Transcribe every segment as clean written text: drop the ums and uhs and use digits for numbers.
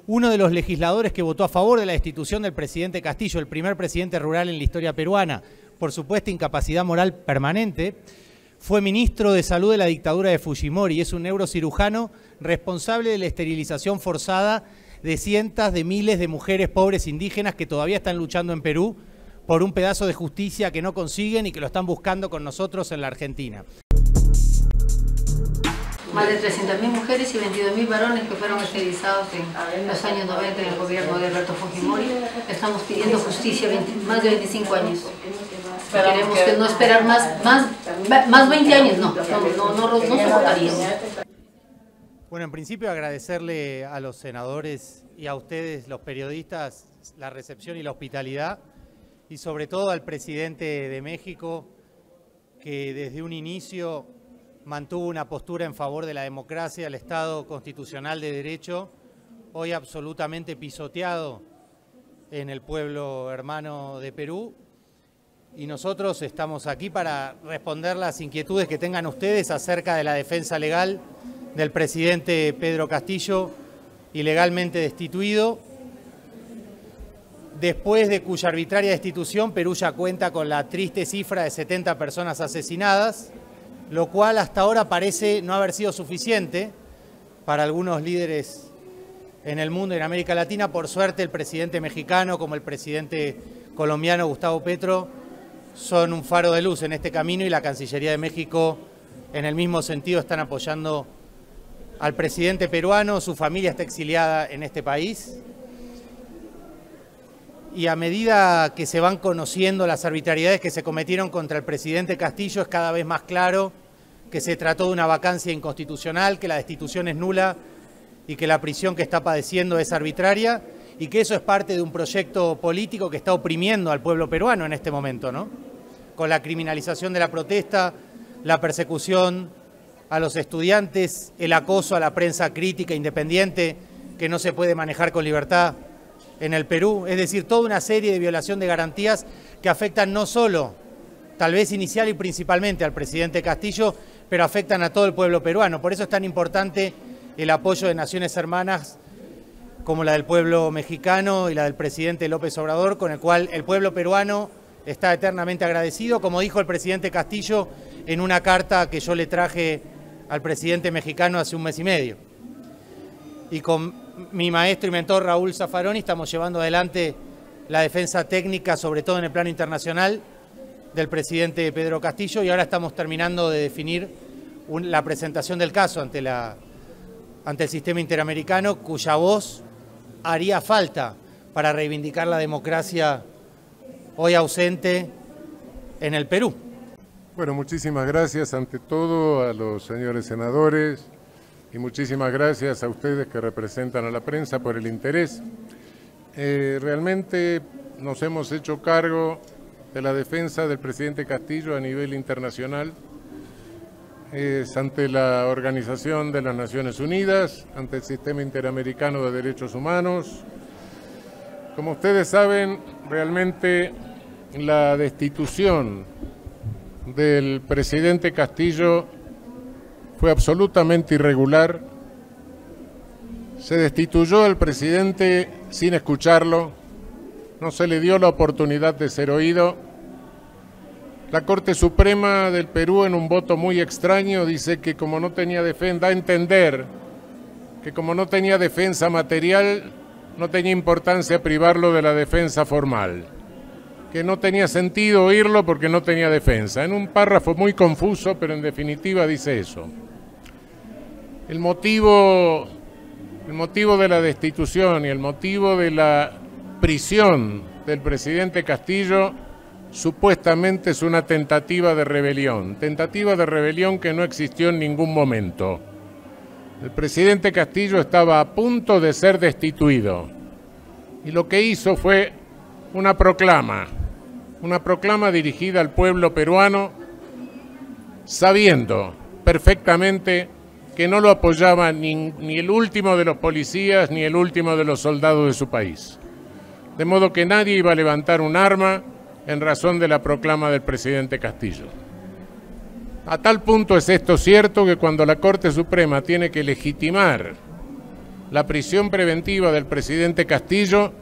uno de los legisladores que votó a favor de la destitución del presidente Castillo, el primer presidente rural en la historia peruana, por supuesta incapacidad moral permanente, fue ministro de Salud de la dictadura de Fujimori y es un neurocirujano responsable de la esterilización forzada de cientos de miles de mujeres pobres indígenas que todavía están luchando en Perú por un pedazo de justicia que no consiguen y que lo están buscando con nosotros en la Argentina. Más de 300.000 mujeres y 22.000 varones que fueron esterilizados en los años 90 en el gobierno de Alberto Fujimori. Estamos pidiendo justicia más de 25 años. Queremos que no esperar más 20 años, no soportaríamos. Bueno, en principio agradecerle a los senadores y a ustedes, los periodistas, la recepción y la hospitalidad, y sobre todo al presidente de México, que desde un inicio mantuvo una postura en favor de la democracia, el Estado constitucional de derecho, hoy absolutamente pisoteado en el pueblo hermano de Perú. Y nosotros estamos aquí para responder las inquietudes que tengan ustedes acerca de la defensa legal del presidente Pedro Castillo, ilegalmente destituido, después de cuya arbitraria destitución Perú ya cuenta con la triste cifra de 70 personas asesinadas, lo cual hasta ahora parece no haber sido suficiente para algunos líderes en el mundo y en América Latina. Por suerte, el presidente mexicano como el presidente colombiano Gustavo Petro son un faro de luz en este camino, y la Cancillería de México en el mismo sentido están apoyando al presidente peruano. Su familia está exiliada en este país. Y a medida que se van conociendo las arbitrariedades que se cometieron contra el presidente Castillo, es cada vez más claro que se trató de una vacancia inconstitucional, que la destitución es nula y que la prisión que está padeciendo es arbitraria, y que eso es parte de un proyecto político que está oprimiendo al pueblo peruano en este momento, ¿no? Con la criminalización de la protesta, la persecución a los estudiantes, el acoso a la prensa crítica independiente que no se puede manejar con libertad en el Perú, es decir, toda una serie de violación de garantías que afectan no solo, tal vez inicial y principalmente al presidente Castillo, pero afectan a todo el pueblo peruano. Por eso es tan importante el apoyo de naciones hermanas como la del pueblo mexicano y la del presidente López Obrador, con el cual el pueblo peruano está eternamente agradecido, como dijo el presidente Castillo en una carta que yo le traje al presidente mexicano hace un mes y medio. Y con mi maestro y mentor Raúl Zaffaroni estamos llevando adelante la defensa técnica, sobre todo en el plano internacional, del presidente Pedro Castillo, y ahora estamos terminando de definir la presentación del caso ante el sistema interamericano, cuya voz haría falta para reivindicar la democracia hoy ausente en el Perú. Bueno, muchísimas gracias ante todo a los señores senadores y muchísimas gracias a ustedes que representan a la prensa por el interés. Realmente nos hemos hecho cargo de la defensa del presidente Castillo a nivel internacional. Es ante la Organización de las Naciones Unidas, ante el Sistema Interamericano de Derechos Humanos. Como ustedes saben, realmente la destitución del presidente Castillo fue absolutamente irregular. Se destituyó al presidente sin escucharlo, no se le dio la oportunidad de ser oído. La Corte Suprema del Perú, en un voto muy extraño, dice que como no tenía defensa, da a entender que como no tenía defensa material, no tenía importancia privarlo de la defensa formal, que no tenía sentido oírlo porque no tenía defensa. En un párrafo muy confuso, pero en definitiva dice eso. El motivo de la destitución y el motivo de la prisión del presidente Castillo supuestamente es una tentativa de rebelión que no existió en ningún momento. El presidente Castillo estaba a punto de ser destituido y lo que hizo fue una proclama dirigida al pueblo peruano, sabiendo perfectamente que no lo apoyaba ni el último de los policías ni el último de los soldados de su país. De modo que nadie iba a levantar un arma en razón de la proclama del presidente Castillo. A tal punto es esto cierto que cuando la Corte Suprema tiene que legitimar la prisión preventiva del presidente Castillo,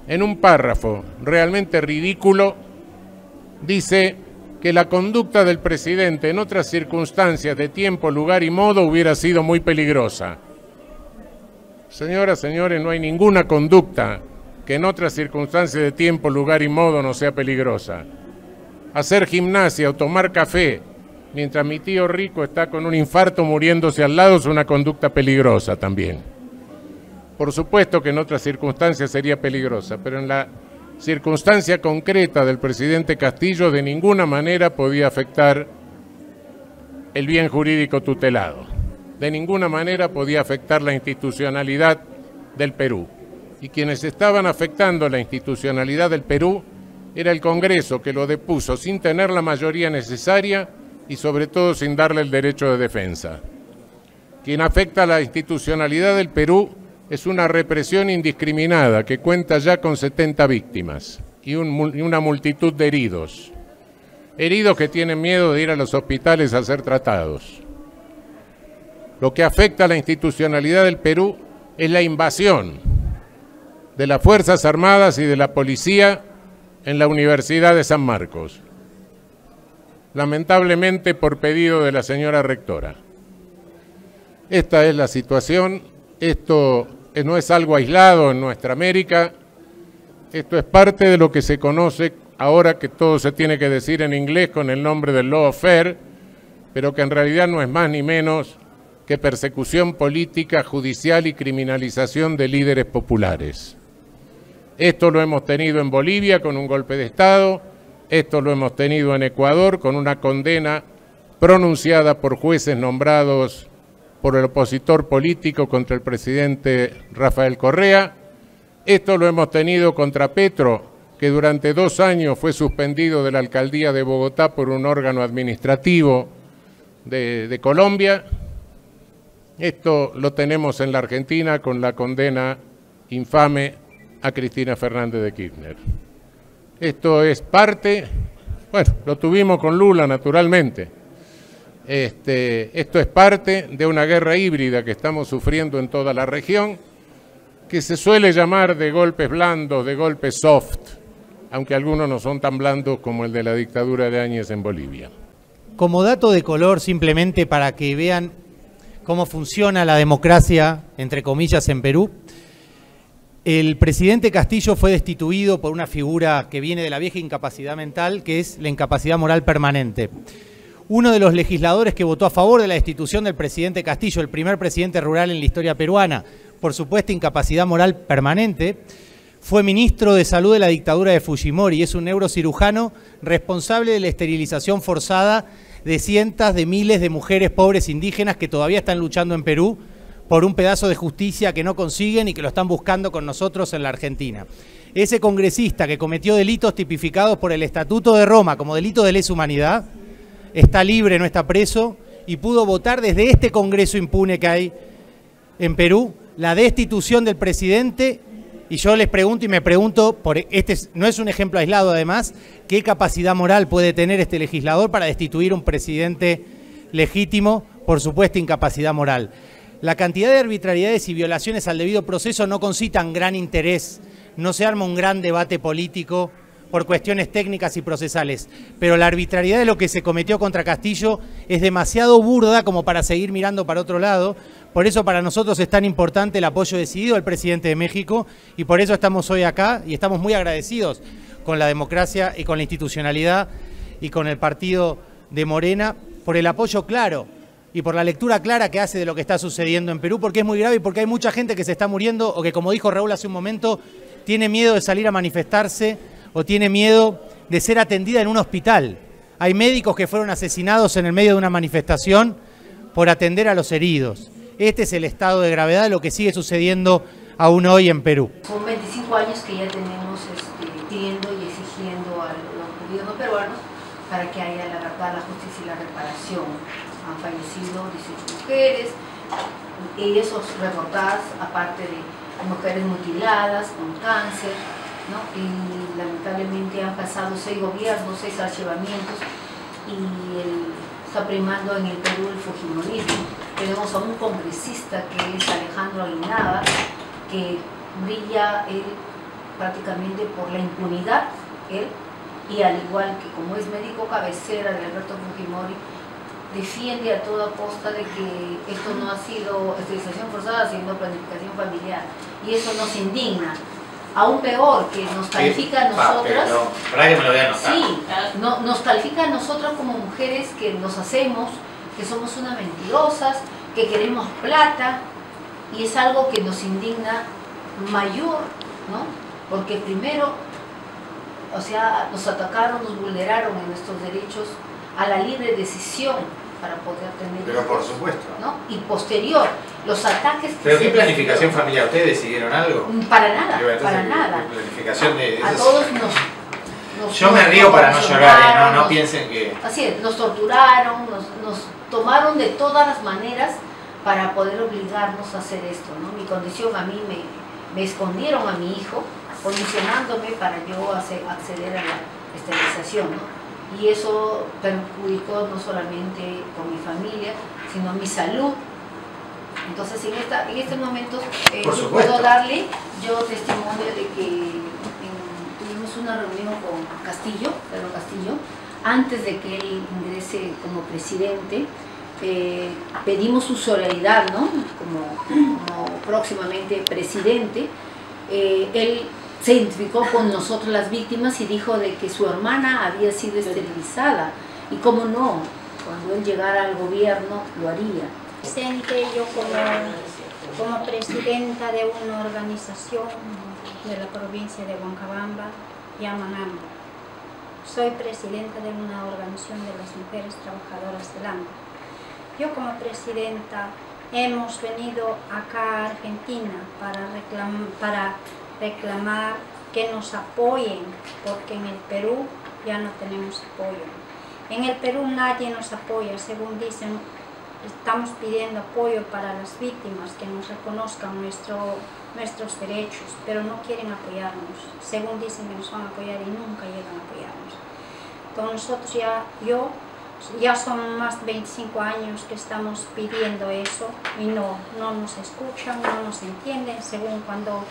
en un párrafo realmente ridículo, dice que la conducta del presidente en otras circunstancias de tiempo, lugar y modo hubiera sido muy peligrosa. Señoras, señores, no hay ninguna conducta que en otras circunstancias de tiempo, lugar y modo no sea peligrosa. Hacer gimnasia o tomar café mientras mi tío rico está con un infarto muriéndose al lado es una conducta peligrosa también. Por supuesto que en otras circunstancias sería peligrosa, pero en la circunstancia concreta del presidente Castillo de ninguna manera podía afectar el bien jurídico tutelado. De ninguna manera podía afectar la institucionalidad del Perú. Y quienes estaban afectando la institucionalidad del Perú era el Congreso, que lo depuso sin tener la mayoría necesaria y sobre todo sin darle el derecho de defensa. Quien afecta la institucionalidad del Perú es una represión indiscriminada que cuenta ya con 70 víctimas y una multitud de heridos. Heridos que tienen miedo de ir a los hospitales a ser tratados. Lo que afecta a la institucionalidad del Perú es la invasión de las Fuerzas Armadas y de la Policía en la Universidad de San Marcos. Lamentablemente por pedido de la señora rectora. Esta es la situación, esto no es algo aislado en nuestra América, esto es parte de lo que se conoce ahora, que todo se tiene que decir en inglés con el nombre del lawfare, pero que en realidad no es más ni menos que persecución política, judicial y criminalización de líderes populares. Esto lo hemos tenido en Bolivia con un golpe de Estado, esto lo hemos tenido en Ecuador con una condena pronunciada por jueces nombrados por el opositor político contra el presidente Rafael Correa. Esto lo hemos tenido contra Petro, que durante 2 años fue suspendido de la alcaldía de Bogotá por un órgano administrativo de Colombia. Esto lo tenemos en la Argentina con la condena infame a Cristina Fernández de Kirchner. Esto es parte, bueno, lo tuvimos con Lula naturalmente. Esto es parte de una guerra híbrida que estamos sufriendo en toda la región, que se suele llamar de golpes blandos, de golpes soft, aunque algunos no son tan blandos como el de la dictadura de Áñez en Bolivia. Como dato de color, simplemente para que vean cómo funciona la democracia, entre comillas, en Perú, el presidente Castillo fue destituido por una figura que viene de la vieja incapacidad mental, que es la incapacidad moral permanente. Uno de los legisladores que votó a favor de la destitución del presidente Castillo, el primer presidente rural en la historia peruana, por supuesta incapacidad moral permanente, fue ministro de Salud de la dictadura de Fujimori. Es un neurocirujano responsable de la esterilización forzada de cientos de miles de mujeres pobres indígenas que todavía están luchando en Perú por un pedazo de justicia que no consiguen y que lo están buscando con nosotros en la Argentina. Ese congresista que cometió delitos tipificados por el Estatuto de Roma como delitos de lesa humanidad, está libre, no está preso, y pudo votar desde este Congreso impune que hay en Perú la destitución del presidente. Y yo les pregunto y me pregunto, no es un ejemplo aislado además, ¿qué capacidad moral puede tener este legislador para destituir un presidente legítimo por supuesta incapacidad moral? La cantidad de arbitrariedades y violaciones al debido proceso no concitan gran interés, no se arma un gran debate político por cuestiones técnicas y procesales, pero la arbitrariedad de lo que se cometió contra Castillo es demasiado burda como para seguir mirando para otro lado. Por eso para nosotros es tan importante el apoyo decidido del presidente de México y por eso estamos hoy acá y estamos muy agradecidos con la democracia y con la institucionalidad y con el partido de Morena por el apoyo claro y por la lectura clara que hace de lo que está sucediendo en Perú, porque es muy grave y porque hay mucha gente que se está muriendo o que, como dijo Raúl hace un momento, tiene miedo de salir a manifestarse o tiene miedo de ser atendida en un hospital. Hay médicos que fueron asesinados en el medio de una manifestación por atender a los heridos. Este es el estado de gravedad de lo que sigue sucediendo aún hoy en Perú. Son 25 años que ya tenemos pidiendo y exigiendo al gobierno peruano para que haya la verdad, la justicia y la reparación. Han fallecido 18 mujeres y esos reportados, aparte de mujeres mutiladas con cáncer, ¿no? Y lamentablemente han pasado 6 gobiernos, 6 archivamientos y está primando en el Perú el fujimorismo. tenemos a un congresista que es Alejandro Aguinaga, que brilla él prácticamente por la impunidad, él, y al igual que como es médico cabecera de Alberto Fujimori, defiende a toda costa de que esto no ha sido esterilización forzada, sino planificación familiar, y eso nos indigna. Aún peor, que nos califica a nosotras, ¿Para que me lo voy a anotar? sí, nos califica a nosotras como mujeres que nos hacemos, que somos unas mentirosas, que queremos plata, y es algo que nos indigna mayor, ¿no? Porque primero, o sea, nos atacaron, nos vulneraron en nuestros derechos a la libre decisión para poder tener Pero hijos, por supuesto. ¿no? Y posterior, los ataques que ¿Pero se qué planificación familiar? ¿Ustedes decidieron algo? Para nada, Digo, entonces, para nada. Planificación de... A todos nos Yo me río para no llorar, no piensen que... Así es, nos torturaron, nos tomaron de todas las maneras para poder obligarnos a hacer esto, ¿no? Mi condición, a mí me escondieron a mi hijo, condicionándome para yo acceder a la esterilización, ¿no? Y eso perjudicó no solamente con mi familia, sino mi salud. Entonces en este momento yo puedo darle yo testimonio de que tuvimos una reunión con Castillo, Pedro Castillo, antes de que él ingrese como presidente. Pedimos su solidaridad, ¿no? como próximamente presidente. Él se identificó con nosotros las víctimas y dijo de que su hermana había sido esterilizada, y cómo no, cuando él llegara al gobierno lo haría. Presente yo como presidenta de una organización de la provincia de Huancabamba, Yamanamba. Soy presidenta de una organización de las mujeres trabajadoras del hambre. Yo como presidenta hemos venido acá a Argentina para reclamar que nos apoyen, porque en el Perú ya no tenemos apoyo. En el Perú nadie nos apoya, según dicen, estamos pidiendo apoyo para las víctimas, que nos reconozcan nuestros derechos, pero no quieren apoyarnos. Según dicen que nos van a apoyar y nunca llegan a apoyarnos. Entonces nosotros ya son más de 25 años que estamos pidiendo eso y no nos escuchan, no nos entienden. Según cuando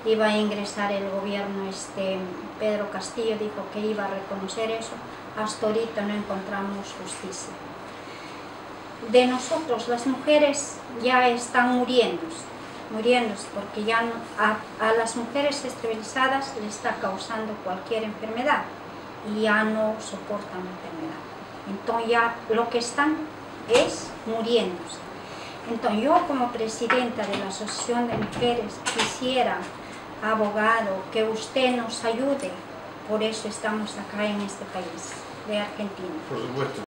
iba a ingresar el gobierno, Pedro Castillo dijo que iba a reconocer eso, hasta ahorita no encontramos justicia. De nosotros, las mujeres ya están muriéndose porque ya a las mujeres esterilizadas les está causando cualquier enfermedad y ya no soportan la enfermedad. Entonces ya lo que están es muriéndose. Entonces yo como presidenta de la Asociación de Mujeres quisiera, abogado, que usted nos ayude. Por eso estamos acá en este país de Argentina. Por supuesto.